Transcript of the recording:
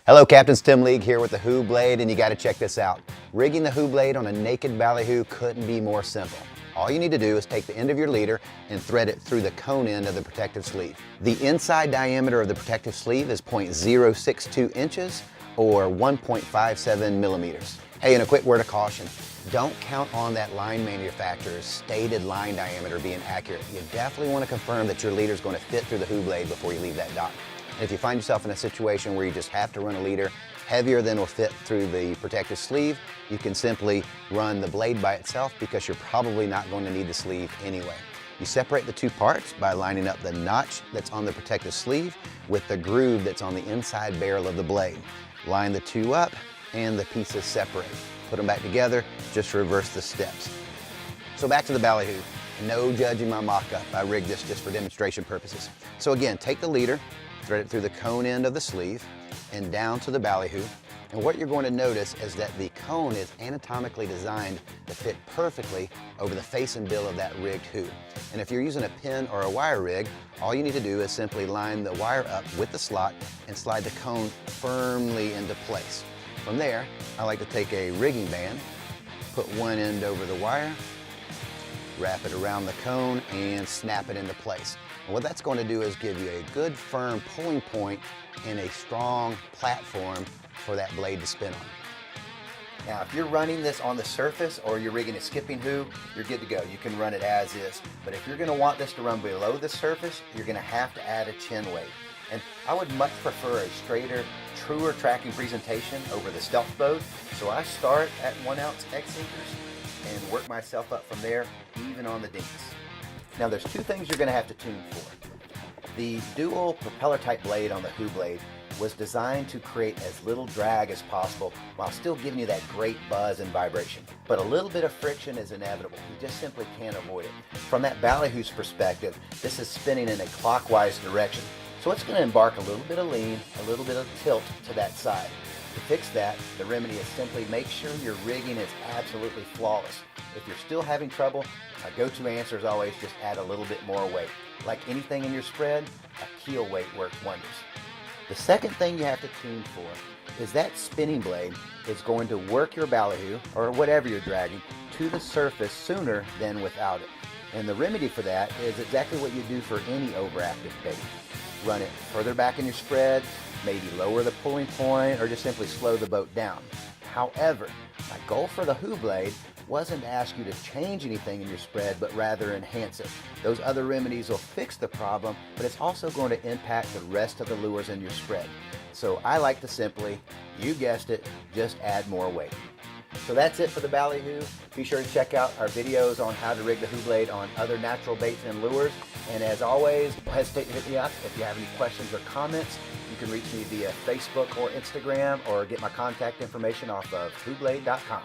Hello, Captain's Tim League here with the HooBlade, and you got to check this out. Rigging the HooBlade on a naked ballyhoo couldn't be more simple. All you need to do is take the end of your leader and thread it through the cone end of the protective sleeve. The inside diameter of the protective sleeve is 0.062 inches or 1.57 millimeters. Hey, and a quick word of caution. Don't count on that line manufacturer's stated line diameter being accurate. You definitely want to confirm that your leader is going to fit through the HooBlade before you leave that dock. And if you find yourself in a situation where you just have to run a leader heavier than will fit through the protective sleeve, you can simply run the blade by itself because you're probably not going to need the sleeve anyway. You separate the two parts by lining up the notch that's on the protective sleeve with the groove that's on the inside barrel of the blade. Line the two up and the pieces separate. Put them back together, just reverse the steps. So back to the ballyhoo. No judging my mock-up. I rigged this just for demonstration purposes. So again, take the leader, thread it through the cone end of the sleeve and down to the ballyhoo. And what you're going to notice is that the cone is anatomically designed to fit perfectly over the face and bill of that rigged hoo. And if you're using a pin or a wire rig, all you need to do is simply line the wire up with the slot and slide the cone firmly into place. From there, I like to take a rigging band, put one end over the wire, wrap it around the cone and snap it into place. And what that's going to do is give you a good firm pulling point and a strong platform for that blade to spin on. Now, if you're running this on the surface or you're rigging a skipping hoo, you're good to go. You can run it as is. But if you're going to want this to run below the surface, you're going to have to add a chin weight. And I would much prefer a straighter, truer tracking presentation over the stealth boat. So I start at 1 ounce X anchors and work myself up from there, even on the dinks. Now there's two things you're going to have to tune for. The dual propeller type blade on the HooBlade was designed to create as little drag as possible while still giving you that great buzz and vibration. But a little bit of friction is inevitable. You just simply can't avoid it. From that ballyhoo's perspective, this is spinning in a clockwise direction. So it's going to embark a little bit of lean, a little bit of tilt to that side. To fix that, the remedy is simply make sure your rigging is absolutely flawless. If you're still having trouble, my go-to answer is always just add a little bit more weight. Like anything in your spread, a keel weight works wonders. The second thing you have to tune for is that spinning blade is going to work your ballyhoo, or whatever you're dragging, to the surface sooner than without it. And the remedy for that is exactly what you do for any overactive bait. Run it further back in your spread, maybe lower the pulling point, or just simply slow the boat down. However, my goal for the HooBlade wasn't to ask you to change anything in your spread, but rather enhance it. Those other remedies will fix the problem, but it's also going to impact the rest of the lures in your spread. So I like to simply, you guessed it, just add more weight. So that's it for the ballyhoo. Be sure to check out our videos on how to rig the HooBlade on other natural baits and lures. And as always, don't hesitate to hit me up if you have any questions or comments. You can reach me via Facebook or Instagram, or get my contact information off of HooBlade.com.